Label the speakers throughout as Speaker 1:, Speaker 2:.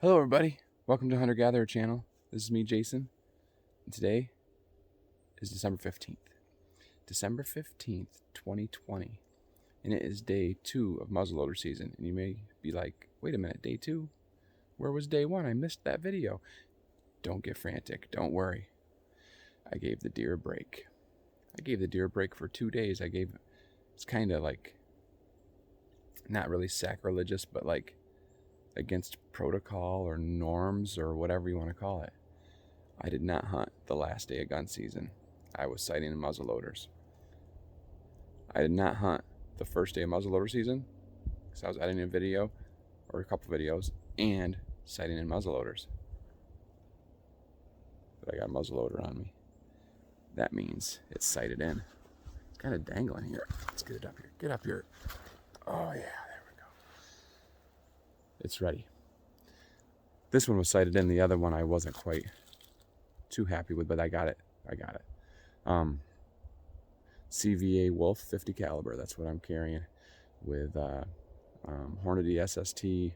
Speaker 1: Hello everybody, welcome to Hunter Gatherer channel. This is me, Jason, and today is December 15th. December 15th, 2020, and it is day 2 of muzzleloader season. And you may be like, wait a minute, day 2? Where was day 1? I missed that video. Don't get frantic, don't worry. I gave the deer a break. I gave the deer a break for 2 days. It's kind of like, not really sacrilegious, but like against protocol or norms or whatever you want to call it. I did not hunt the last day of gun season. I was sighting in muzzleloaders. I did not hunt the first day of muzzleloader season because I was editing a video or a couple videos and sighting in muzzleloaders. But I got a muzzleloader on me. That means it's sighted in. It's kind of dangling here. Let's get it up here. Get up here. Oh yeah, there we go. It's ready. This one was sighted in. The other one I wasn't quite too happy with, but I got it. CVA Wolf 50 caliber. That's what I'm carrying with Hornady SST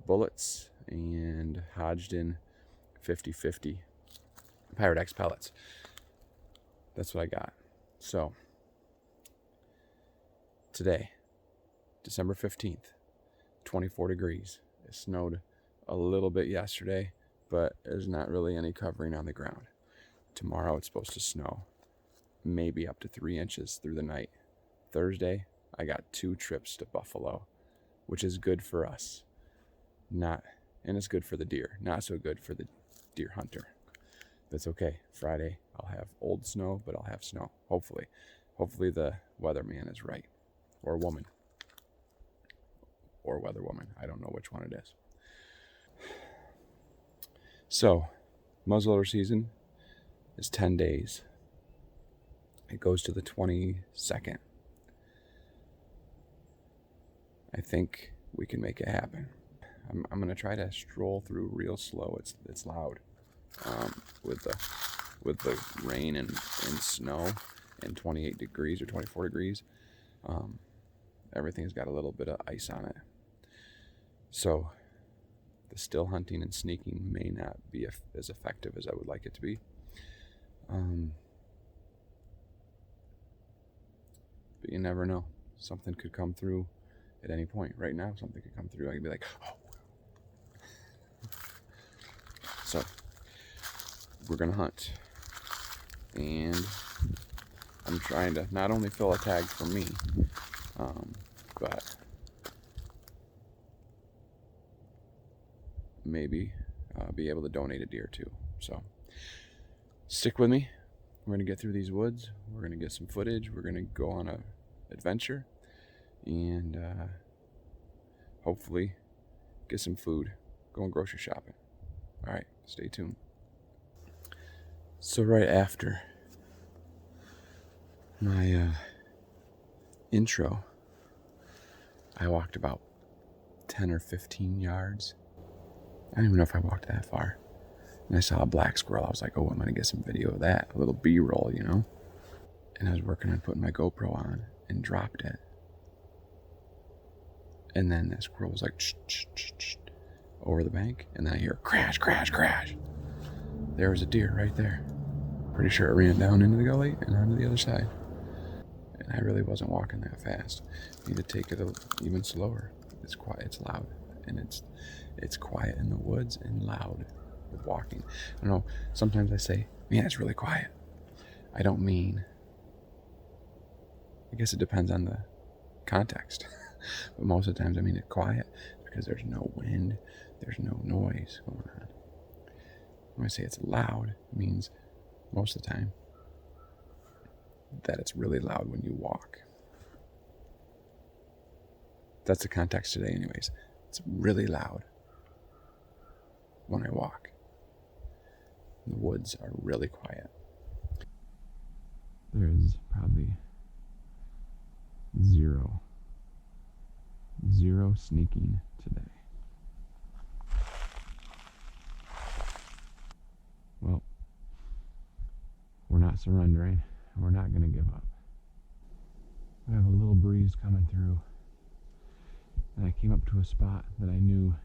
Speaker 1: bullets and Hodgdon 50/50 Pirate X pellets. That's what I got. So today, December 15th, 24 degrees. It snowed a little bit yesterday, but there's not really any covering on the ground. Tomorrow it's supposed to snow, maybe up to 3 inches through the night. Thursday, I got 2 trips to Buffalo, which is good for us. And it's good for the deer. Not so good for the deer hunter. That's okay. Friday, I'll have old snow, but I'll have snow. Hopefully. Hopefully the weatherman is right. Or woman. Or weather woman. I don't know which one it is. So, muzzleloader season is 10 days. It goes to the 22nd. I think we can make it happen. I'm going to try to stroll through real slow. It's loud with the rain and snow and 28 degrees or 24 degrees. Everything's got a little bit of ice on it. So the still hunting and sneaking may not be as effective as I would like it to be. But you never know. Something could come through at any point. Right now, something could come through. I could be like, oh. So we're going to hunt. And I'm trying to not only fill a tag for me, but maybe be able to donate a deer too. So stick with me. We're going to get through these woods. We're going to get some footage. We're going to go on a adventure and hopefully get some food, going grocery shopping. All right, stay tuned. So right after my intro, I walked about 10 or 15 yards. I don't even know if I walked that far. And I saw a black squirrel. I was like, oh, I'm going to get some video of that. A little B-roll, you know? And I was working on putting my GoPro on and dropped it. And then that squirrel was like, over the bank. And then I hear crash, crash, crash. There was a deer right there. Pretty sure it ran down into the gully and onto the other side. And I really wasn't walking that fast. Need to take it even slower. It's quiet, it's loud. And it's quiet in the woods and loud with walking. I don't know, sometimes I say, man, it's really quiet. I don't mean, I guess it depends on the context. But most of the times I mean it's quiet because there's no wind, there's no noise going on. When I say it's loud, it means most of the time that it's really loud when you walk. That's the context today anyways. It's really loud when I walk. The woods are really quiet. There's probably zero sneaking today. Well, we're not surrendering. We're not going to give up. We have a little breeze coming through. And I came up to a spot that I knew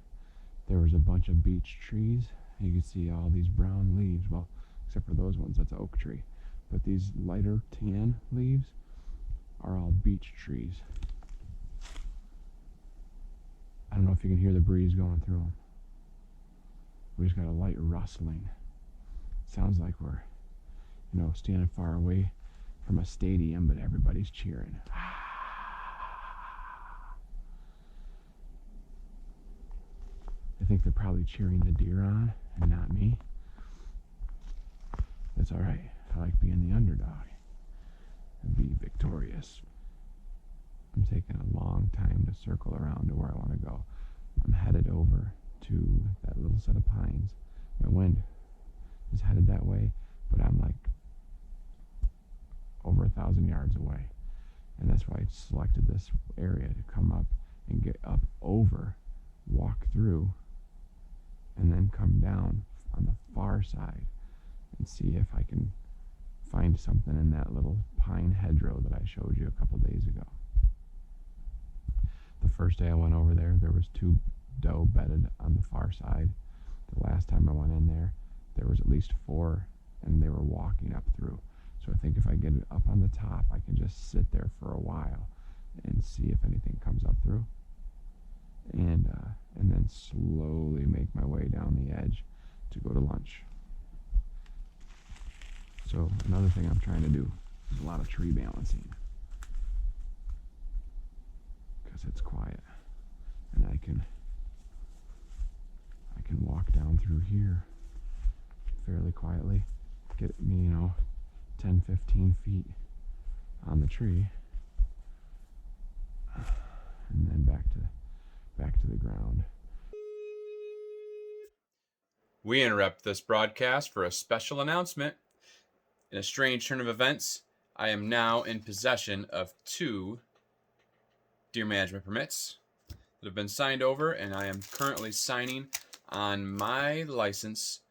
Speaker 1: there was a bunch of beech trees. You can see all these brown leaves, well, except for those ones, that's an oak tree. But these lighter tan leaves are all beech trees. I don't know if you can hear the breeze going through them. We just got a light rustling. Sounds like we're, standing far away from a stadium, but everybody's cheering. I think they're probably cheering the deer on and not me. That's all right. I like being the underdog and be victorious. I'm taking a long time to circle around to where I want to go. I'm headed over to that little set of pines. My wind is headed that way, but I'm like over 1,000 yards away. And that's why I selected this area to come up and get up over, walk through, and then come down on the far side and see if I can find something in that little pine hedgerow that I showed you a couple days ago. The first day I went over there, there was 2 doe bedded on the far side. The last time I went in there, there was at least 4, and they were walking up through. So I think if I get it up on the top, I can just sit there for a while and see if anything comes up through, and then slowly make my way down the edge to go to lunch. So another thing I'm trying to do is a lot of tree balancing, because it's quiet, and I can walk down through here fairly quietly, get me 10-15 feet on the tree, and then back to the ground.
Speaker 2: We interrupt this broadcast for a special announcement. In a strange turn of events, I am now in possession of 2 deer management permits that have been signed over, and I am currently signing on my license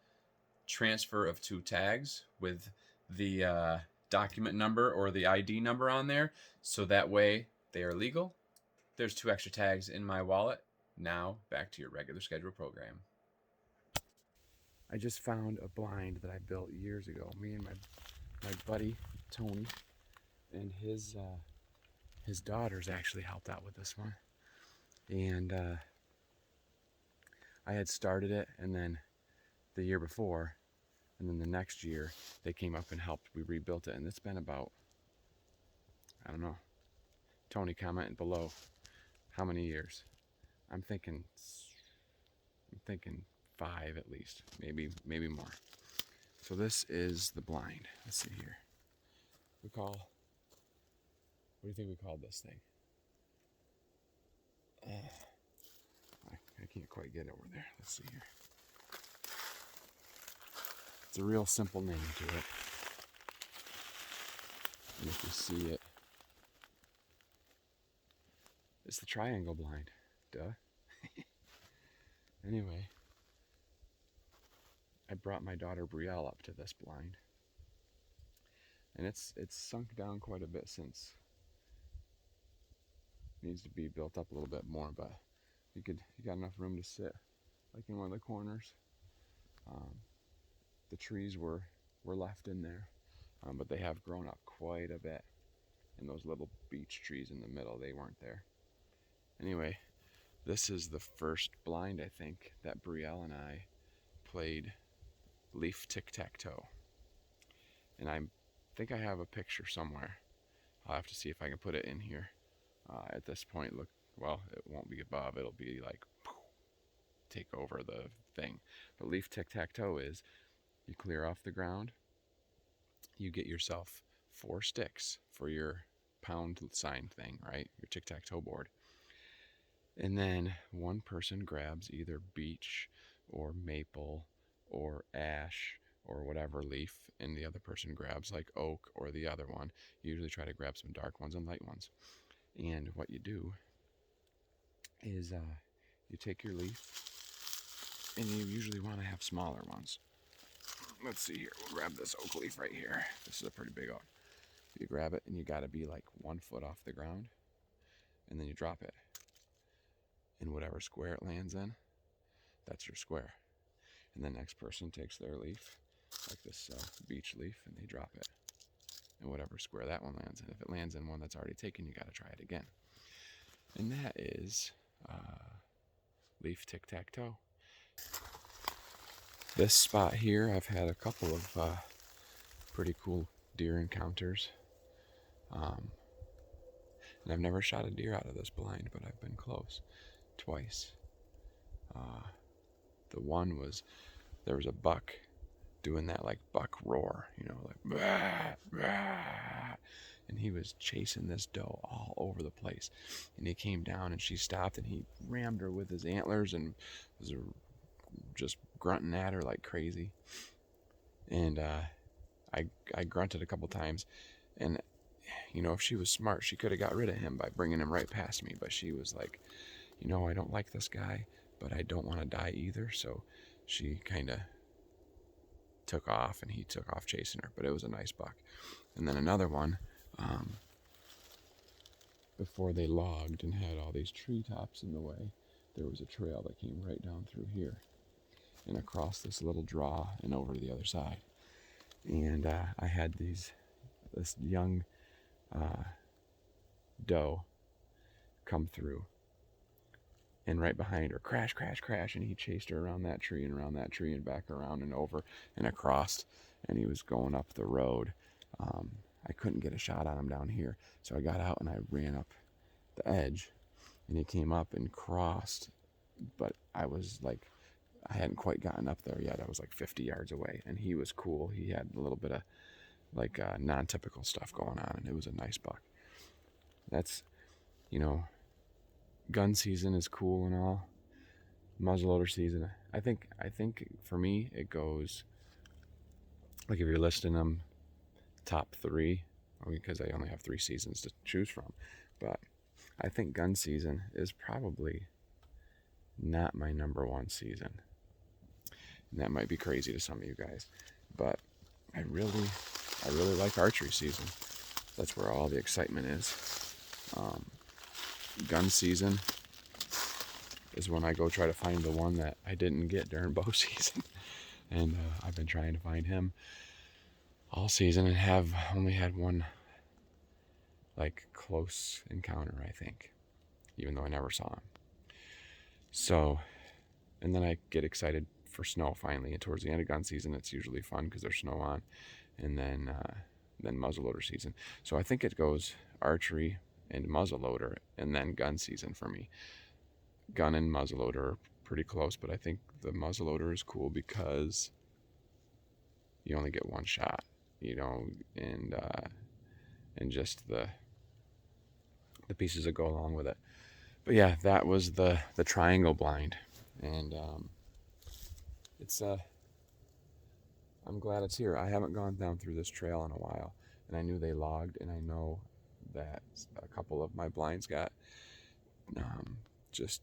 Speaker 2: transfer of 2 tags with the document number or the ID number on there, so that way they are legal. There's 2 extra tags in my wallet. Now back to your regular scheduled program.
Speaker 1: I just found a blind that I built years ago. Me and my buddy Tony and his daughters actually helped out with this one. And I had started it, and then the year before, and then the next year, they came up and helped. We rebuilt it, and it's been about, I don't know. Tony, comment below how many years. I'm thinking 5 at least, maybe more. So this is the blind. Let's see here. What do you think we called this thing? I can't quite get over there. Let's see here. It's a real simple name to it. And if you see it, it's the triangle blind. Duh. Anyway, I brought my daughter Brielle up to this blind, and it's sunk down quite a bit since. Needs to be built up a little bit more, but you got enough room to sit, like in one of the corners. The trees were left in there, but they have grown up quite a bit. And those little beech trees in the middle, they weren't there. Anyway, this is the first blind, I think, that Brielle and I played leaf tic-tac-toe. And I think I have a picture somewhere. I'll have to see if I can put it in here. At this point, look, well, it won't be above. It'll be like, take over the thing. But leaf tic-tac-toe is, you clear off the ground, you get yourself 4 sticks for your pound sign thing, right? Your tic-tac-toe board. And then one person grabs either beech or maple or ash or whatever leaf, and the other person grabs like oak or the other one. You usually try to grab some dark ones and light ones. And what you do is you take your leaf, and you usually want to have smaller ones. Let's see here. We'll grab this oak leaf right here. This is a pretty big oak. You grab it, and you got to be like 1 foot off the ground, and then you drop it in whatever square it lands in. that's your square. And the next person takes their leaf, like this beech leaf, and they drop it in whatever square that one lands in. If it lands in one that's already taken, you got to try it again. And that is leaf tic-tac-toe. This spot here, I've had a couple of pretty cool deer encounters. And I've never shot a deer out of this blind, but I've been close twice. The one was, there was a buck doing that like buck roar, you know, like bah, bah, and he was chasing this doe all over the place. And he came down and she stopped and he rammed her with his antlers and was just grunting at her like crazy. And I grunted a couple times, and you know, if she was smart, she could have got rid of him by bringing him right past me. But she was like, you know, I don't like this guy, but I don't want to die either. So she kind of took off, and he took off chasing her. But it was a nice buck. And then another one, before they logged and had all these treetops in the way, there was a trail that came right down through here and across this little draw and over to the other side. And I had this young doe come through, and right behind her, crash, crash, crash, and he chased her around that tree and back around and over and across, and he was going up the road. I couldn't get a shot on him down here, so I got out and I ran up the edge, and he came up and crossed, but I was like, I hadn't quite gotten up there yet. I was like 50 yards away, and he was cool. He had a little bit of like non-typical stuff going on, and it was a nice buck. That's, you know, gun season is cool and all. Muzzleloader season, I think for me it goes, like if you're listing them top 3, because I only have 3 seasons to choose from, but I think gun season is probably not my number 1 season. And that might be crazy to some of you guys, but I really like archery season. That's where all the excitement is. Gun season is when I go try to find the one that I didn't get during bow season. And I've been trying to find him all season and have only had one like close encounter, I think, even though I never saw him. So, and then I get excited for snow finally, and towards the end of gun season it's usually fun because there's snow on, and then muzzleloader season. So I think it goes archery and muzzleloader and then gun season for me. Gun and muzzleloader are pretty close, but I think the muzzleloader is cool because you only get one shot, you know, and just the pieces that go along with it. But yeah, that was the triangle blind, and it's I'm glad it's here. I haven't gone down through this trail in a while, and I knew they logged, and I know that a couple of my blinds got just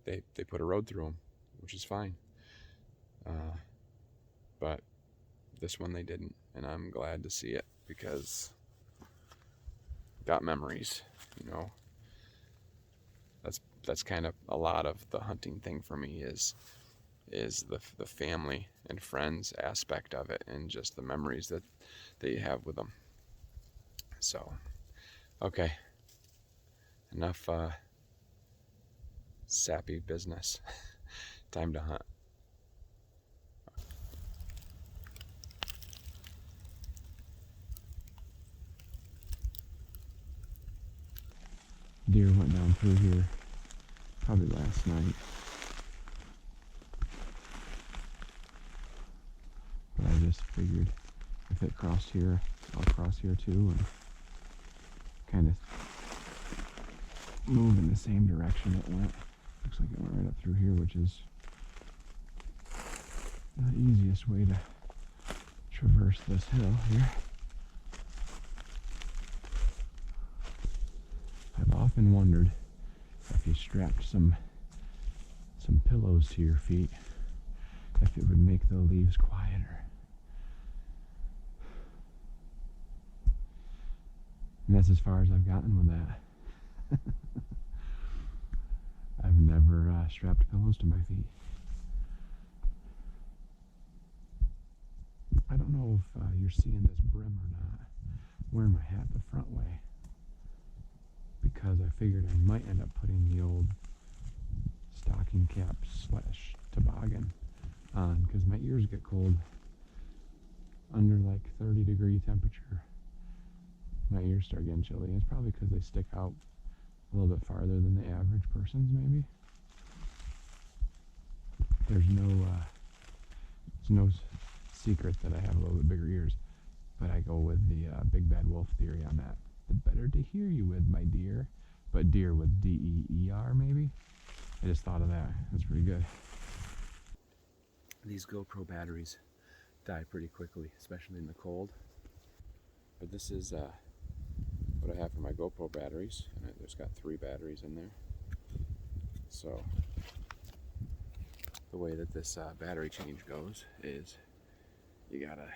Speaker 1: they put a road through them, which is fine. But this one they didn't, and I'm glad to see it because got memories, you know. That's kind of a lot of the hunting thing for me is the family and friends aspect of it, and just the memories that you have with them. So, okay, enough sappy business. Time to hunt. Deer went down through here probably last night, but I just figured if it crossed here, I'll cross here too and kind of move in the same direction it went. Looks like it went right up through here, which is the easiest way to traverse this hill here. I've often wondered if you strapped some pillows to your feet, if it would make the leaves quieter. And that's as far as I've gotten with that. I've never strapped pillows to my feet. if you're seeing this brim or not. I'm wearing my hat the front way because I figured I might end up putting the old stocking cap / toboggan on because my ears get cold under like 30-degree temperature. My ears start getting chilly. It's probably because they stick out a little bit farther than the average person's, maybe. There's no secret that I have a little bit bigger ears, but I go with the big bad wolf theory on that. The better to hear you with, my dear, but deer with D-E-E-R maybe. I just thought of that. That's pretty good. These GoPro batteries die pretty quickly, especially in the cold. But this is what I have for my GoPro batteries, and there's got 3 batteries in there. So the way that this battery change goes is you gotta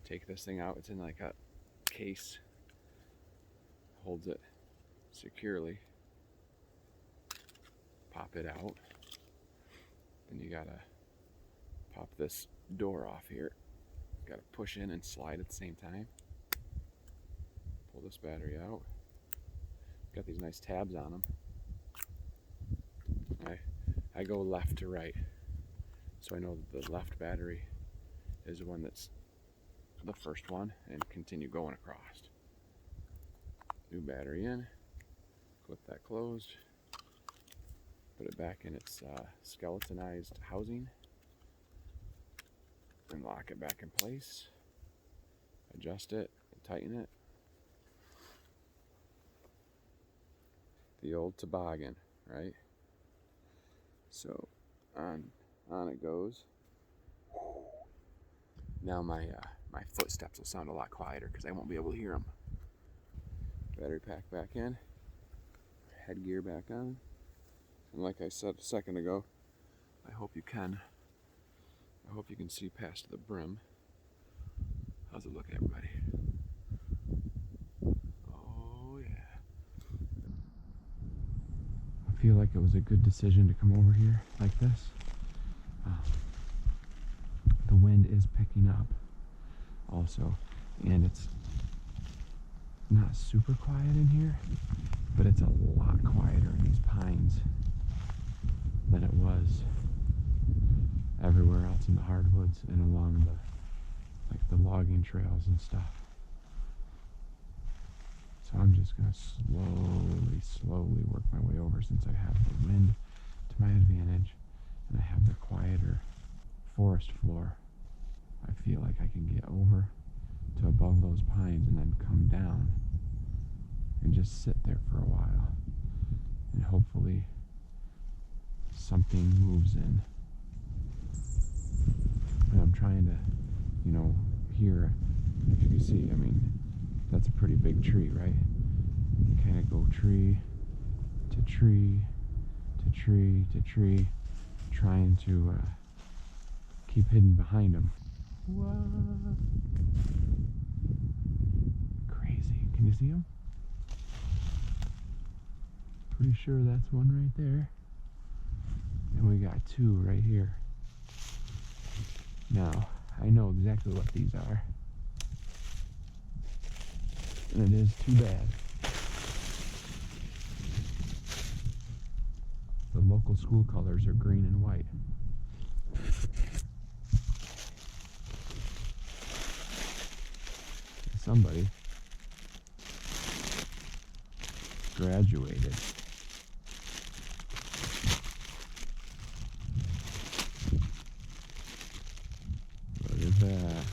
Speaker 1: take this thing out. It's in like a case, holds it securely, pop it out, then you gotta pop this door off here. Gotta push in and slide at the same time. Pull this battery out. Got these nice tabs on them. I go left to right, so I know that the left battery is the one that's the first one, and continue going across. New battery in, clip that closed, put it back in its skeletonized housing, and lock it back in place, adjust it, and tighten it. The old toboggan, right? So on it goes. Now my footsteps will sound a lot quieter because I won't be able to hear them. Battery pack back in, headgear back on, and like I said a second ago, I hope you can see past the brim. How's it look, everybody? Oh yeah. I feel like it was a good decision to come over here like this. The wind is picking up also, and it's not super quiet in here, but it's a lot quieter in these pines than it was everywhere else in the hardwoods and along the logging trails and stuff. So I'm just gonna slowly work my way over, since I have the wind to my advantage and I have the quieter forest floor. I feel like I can get over to above those pines and then come down and just sit there for a while, and hopefully something moves in. And I'm trying to, here, if you can see, I mean, that's a pretty big tree, right? You kind of go tree to tree to tree to tree, trying to keep hidden behind them. What? Crazy. Can you see them? Pretty sure that's one right there. And we got 2 right here. Now, I know exactly what these are. And it is too bad. The local school colors are green and white. Somebody graduated. Look at that.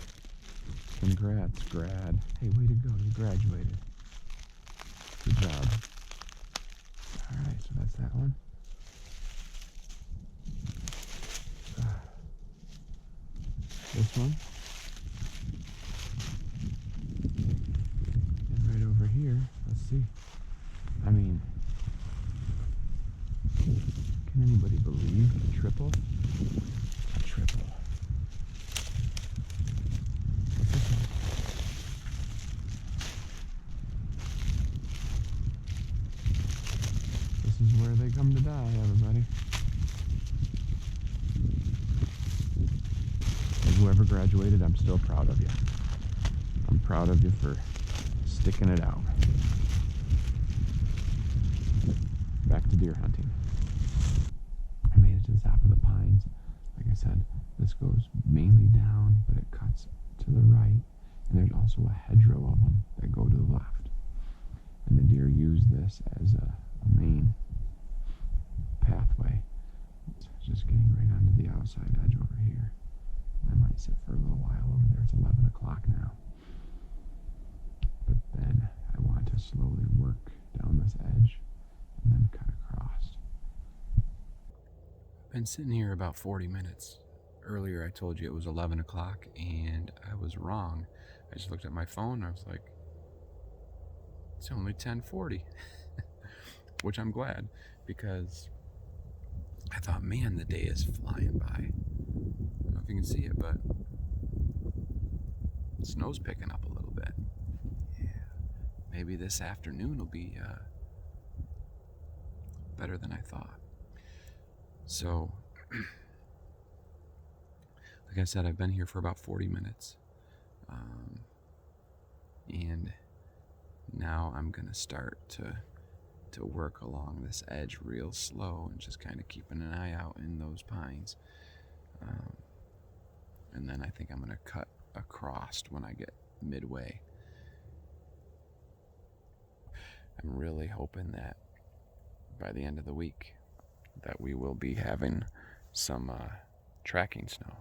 Speaker 1: Congrats, grad. Hey, way to go, you graduated. Good job. Alright, so that's that one. This one. And right over here, let's see. I mean, can anybody believe a triple? A triple. What's this one? This is where they come to die, everybody. whoever graduated, I'm still proud of you. I'm proud of you for sticking it out. Back to deer hunting. I made it to the top of the pines. Like I said, this goes mainly down, but it cuts to the right. And there's also a hedgerow of them that go to the left. And the deer use this as a main pathway. It's just getting right onto the outside edge over here. I might sit for a little while over there. It's 11 o'clock now. But then I want to slowly work down this edge and then cut across. I've been sitting here about 40 minutes. Earlier I told you it was 11 o'clock and I was wrong. I just looked at my phone and I was like, it's only 10:40. Which I'm glad, because I thought, man, the day is flying by. I don't know if you can see it, but the snow's picking up a little bit. Yeah, maybe this afternoon will be better than I thought. So, like I said, I've been here for about 40 minutes. And now I'm going to start to work along this edge real slow and just kind of keeping an eye out in those pines. And then I think I'm going to cut across when I get midway. I'm really hoping that by the end of the week that we will be having some tracking snow.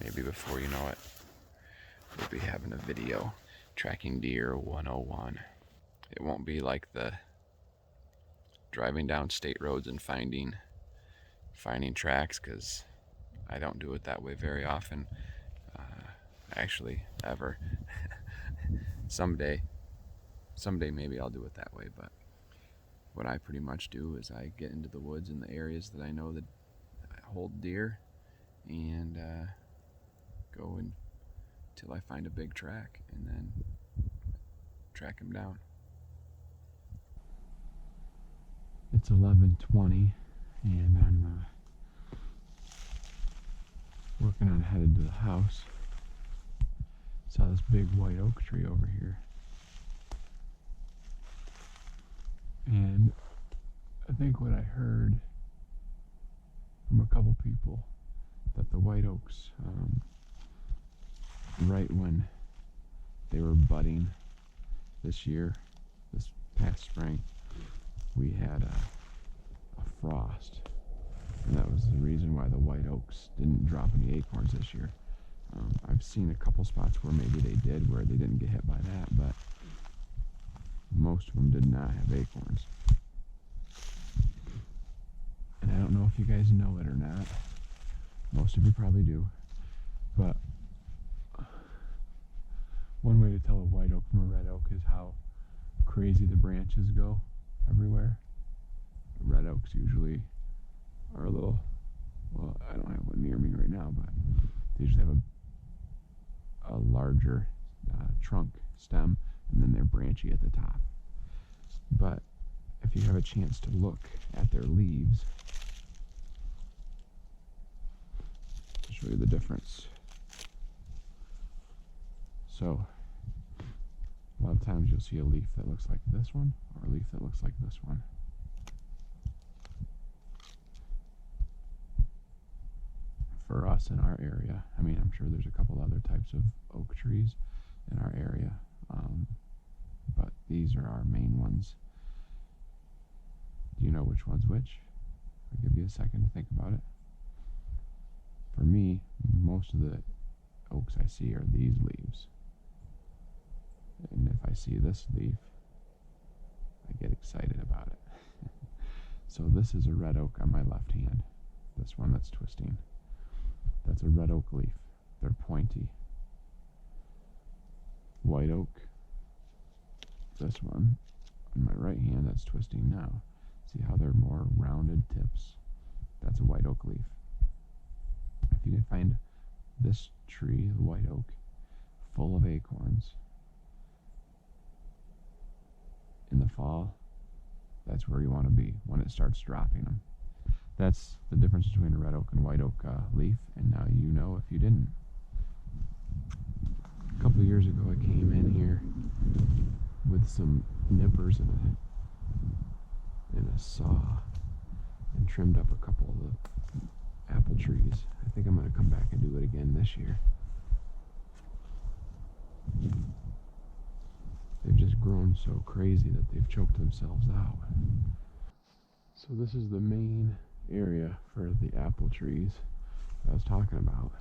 Speaker 1: Maybe before you know it, we'll be having a video tracking deer 101. It won't be like the driving down state roads and finding tracks, because I don't do it that way very often. Actually, ever. Someday maybe I'll do it that way, but what I pretty much do is I get into the woods in the areas that I know that hold deer and go until I find a big track and then track them down. It's 11:20 and I'm working on headed to the house. Saw this big white oak tree over here. And I think what I heard from a couple people, that the white oaks, right when they were budding this year, this past spring, we had a frost. And that was the reason why the white oaks didn't drop any acorns this year. I've seen a couple spots where maybe they did, where they didn't get hit by that, but most of them did not have acorns. And I don't know if you guys know it or not. Most of you probably do. But one way to tell a white oak from a red oak is how crazy the branches go everywhere. Red oaks usually are a little, well, I don't have one near me right now, but they usually have a larger trunk stem, and then they're branchy at the top. But if you have a chance to look at their leaves, I'll show you the difference. So a lot of times you'll see a leaf that looks like this one, or a leaf that looks like this one. For us in our area, I mean, I'm sure there's a couple other types of oak trees in our area, but these are our main ones. Do you know which one's which? I'll give you a second to think about it. For me, most of the oaks I see are these leaves. And if I see this leaf, I get excited about it. So this is a red oak on my left hand. This one that's twisting. That's a red oak leaf. They're pointy. White oak. This one on my right hand that's twisting now. See how they're more rounded tips? That's a white oak leaf. If you can find this tree, the white oak, full of acorns in the fall, that's where you want to be when it starts dropping them. That's the difference between a red oak and white oak leaf, and now you know if you didn't. A couple of years ago I came in here with some nippers and a saw and trimmed up a couple of the apple trees. I think I'm going to come back and do it again this year. They've just grown so crazy that they've choked themselves out. So this is the main area for the apple trees that I was talking about.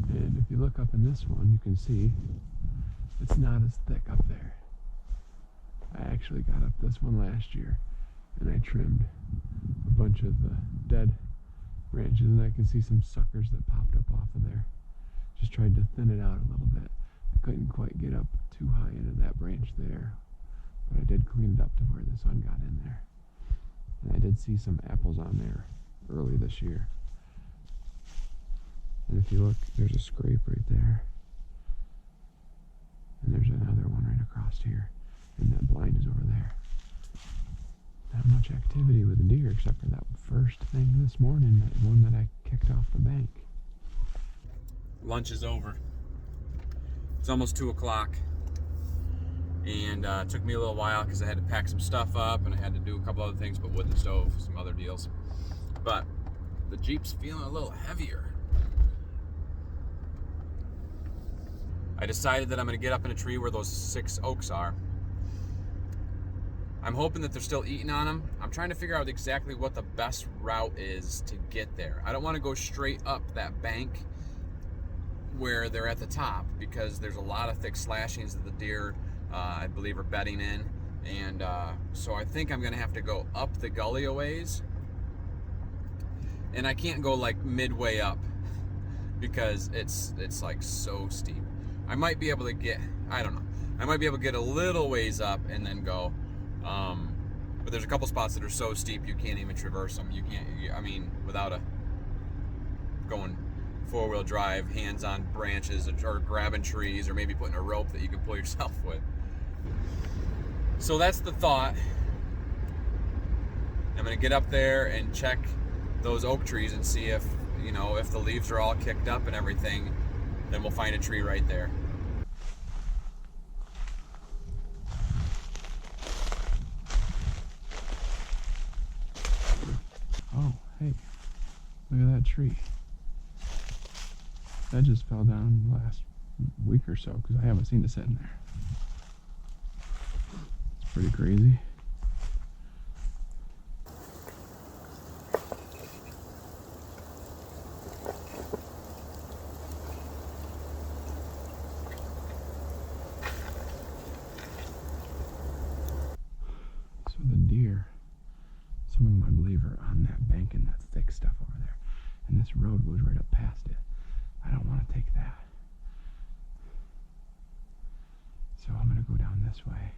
Speaker 1: And if you look up in this one, you can see it's not as thick up there. I actually got up this one last year and I trimmed a bunch of the dead branches, and I can see some suckers that popped up off of there. Just tried to thin it out a little bit. I couldn't quite get up too high into that branch there, but I did clean it up to where the sun got in there. And I did see some apples on there early this year. And if you look, there's a scrape right there. And there's another one right across here. And that blind is over there. Not much activity with the deer except for that first thing this morning, that one that I kicked off the bank.
Speaker 2: Lunch is over. It's almost 2 o'clock. And it took me a little while because I had to pack some stuff up and I had to do a couple other things, but wood and stove, some other deals. But the Jeep's feeling a little heavier. I decided that I'm going to get up in a tree where those 6 oaks are. I'm hoping that they're still eating on them. I'm trying to figure out exactly what the best route is to get there. I don't want to go straight up that bank where they're at the top because there's a lot of thick slashings that the deer, I believe, are bedding in. And so I think I'm going to have to go up the gully a ways. And I can't go like midway up because it's like so steep. I might be able to get, I don't know. I might be able to get a little ways up and then go. But there's a couple spots that are so steep you can't even traverse them. You can't, I mean, without going 4-wheel drive, hands on branches, or grabbing trees, or maybe putting a rope that you can pull yourself with. So that's the thought. I'm gonna get up there and check those oak trees and see if, you know, if the leaves are all kicked up and everything, then we'll find a tree right there.
Speaker 1: Oh, hey, look at that tree. That just fell down last week or so because I haven't seen it sitting there. It's pretty crazy. So the deer, some of them I believe are on that bank and that thick stuff over there. And this road goes right up past it. I don't want to take that. So I'm going to go down this way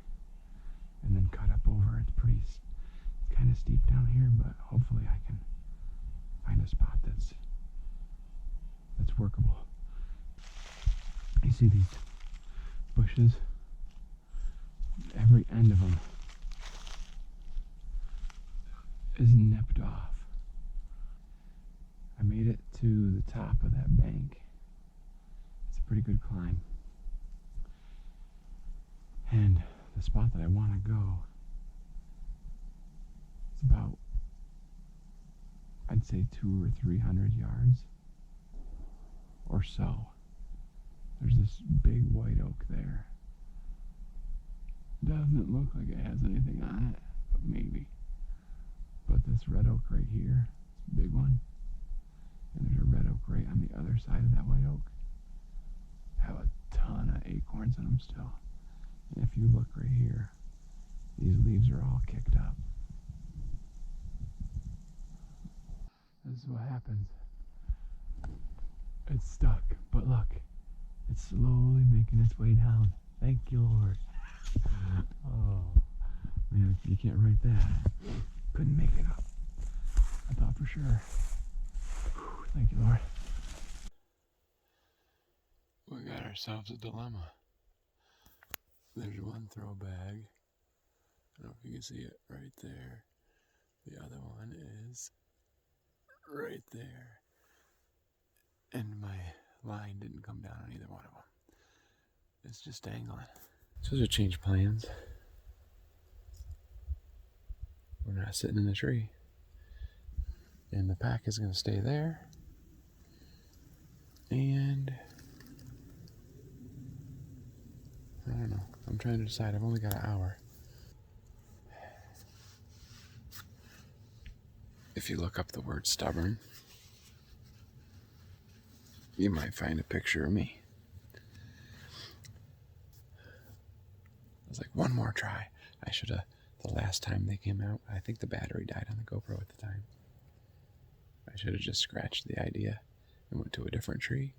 Speaker 1: and then cut up over. It's pretty, kind of steep down here, but hopefully I can find a spot that's workable. You see these bushes? Every end of them is nipped off. I made it to the top of that bank. It's a pretty good climb. And the spot that I want to go, it's about, I'd say 200 or 300 yards or so. There's this big white oak there. Doesn't look like it has anything on it, but maybe. But this red oak right here, it's a big one. And there's a red oak right on the other side of that white oak. Have a ton of acorns in them still. And if you look right here, these leaves are all kicked up. This is what happens. It's stuck, but look, it's slowly making its way down. Thank you, Lord. Oh, man, you can't write that. Couldn't make it up. I thought for sure. Thank you, Lord. We got ourselves a dilemma. There's one throw bag. I don't know if you can see it right there. The other one is right there. And my line didn't come down on either one of them. It's just dangling. So to change plans. We're not sitting in the tree. And the pack is going to stay there. And I don't know. I'm trying to decide. I've only got an hour. If you look up the word stubborn, you might find a picture of me. I was like, one more try. I should have, the last time they came out, I think the battery died on the GoPro at the time. I should have just scratched the idea and went to a different tree.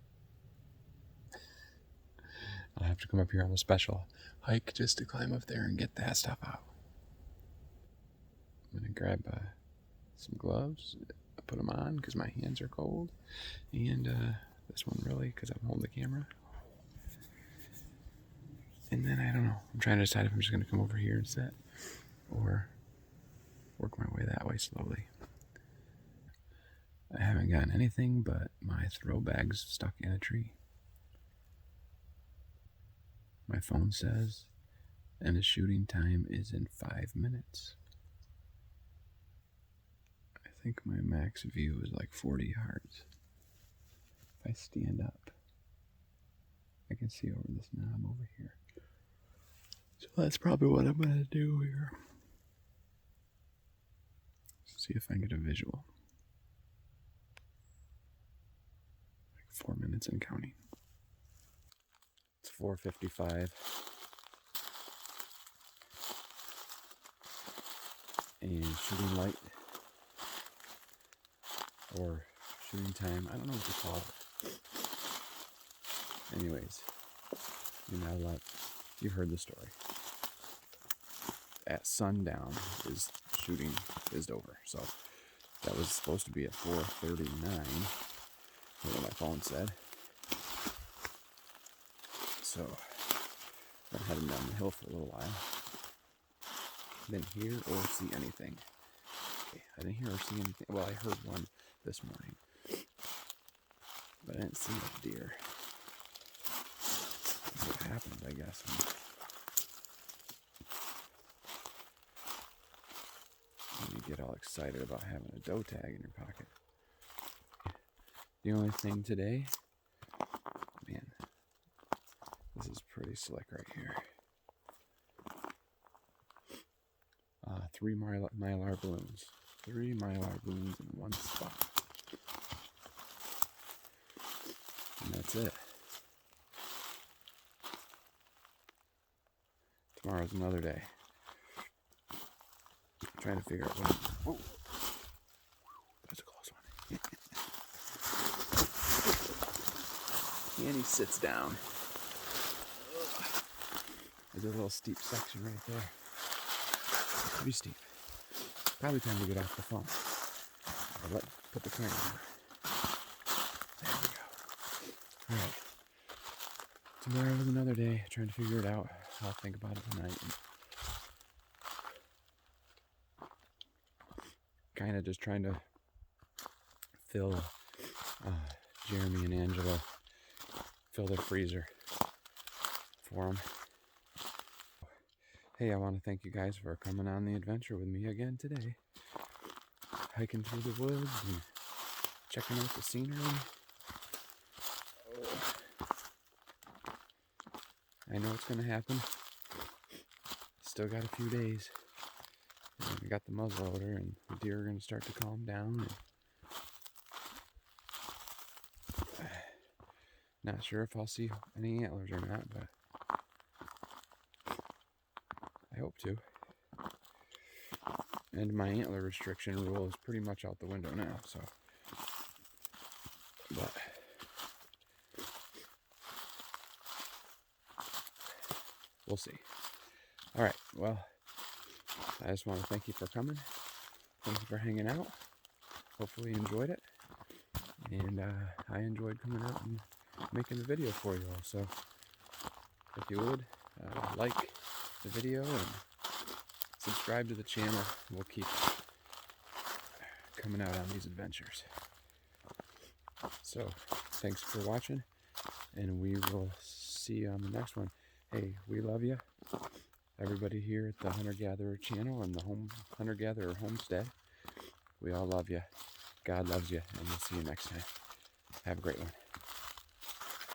Speaker 1: I'll have to come up here on a special hike just to climb up there and get that stuff out. I'm going to grab some gloves, put them on because my hands are cold, and this one really because I'm holding the camera. And then I don't know. I'm trying to decide if I'm just going to come over here and sit or work my way that way slowly. I haven't gotten anything but my throw bags stuck in a tree. My phone says, and the shooting time is in 5 minutes. I think my max view is like 40 yards. If I stand up, I can see over this knob over here. So that's probably what I'm going to do here. See if I can get a visual. Like 4 minutes and counting. It's 4:55. And shooting light, or shooting time, I don't know what to call it. Anyways, you're not allowed, you've heard the story. At sundown, is shooting is over. So that was supposed to be at 4:39, what my phone said. So I'm heading down the hill for a little while. Didn't hear or see anything. I didn't hear or see anything. Well, I heard one this morning, but I didn't see a deer. That's what happened, I guess. When you get all excited about having a doe tag in your pocket. The only thing today, man, this is pretty slick right here. 3 mylar balloons. 3 mylar balloons in one spot. And that's it. Tomorrow's another day. I'm trying to figure out what. Whoa! That's a close one. And he sits down. There's a little steep section right there. Pretty steep. Probably time to get off the phone. I'll put the camera on. There we go. Alright. Tomorrow is another day. Trying to figure it out. I'll think about it tonight. Kind of just trying to fill Jeremy and Angela, fill their freezer for them. Hey, I want to thank you guys for coming on the adventure with me again today. Hiking through the woods and checking out the scenery. I know it's going to happen. Still got a few days. And we got the muzzleloader and the deer are going to start to calm down. And not sure if I'll see any antlers or not, but I hope to. And my antler restriction rule is pretty much out the window now, so. But we'll see. All right, well, I just want to thank you for coming. Thank you for hanging out. Hopefully you enjoyed it. And I enjoyed coming out and making the video for you all. So if you would, like the video and subscribe to the channel. We'll keep coming out on these adventures. So, thanks for watching, and we will see you on the next one. Hey, we love you. Everybody here at the Hunter Gatherer channel and the Hunter Gatherer homestead, we all love you. God loves you, and we'll see you next time. Have a great one.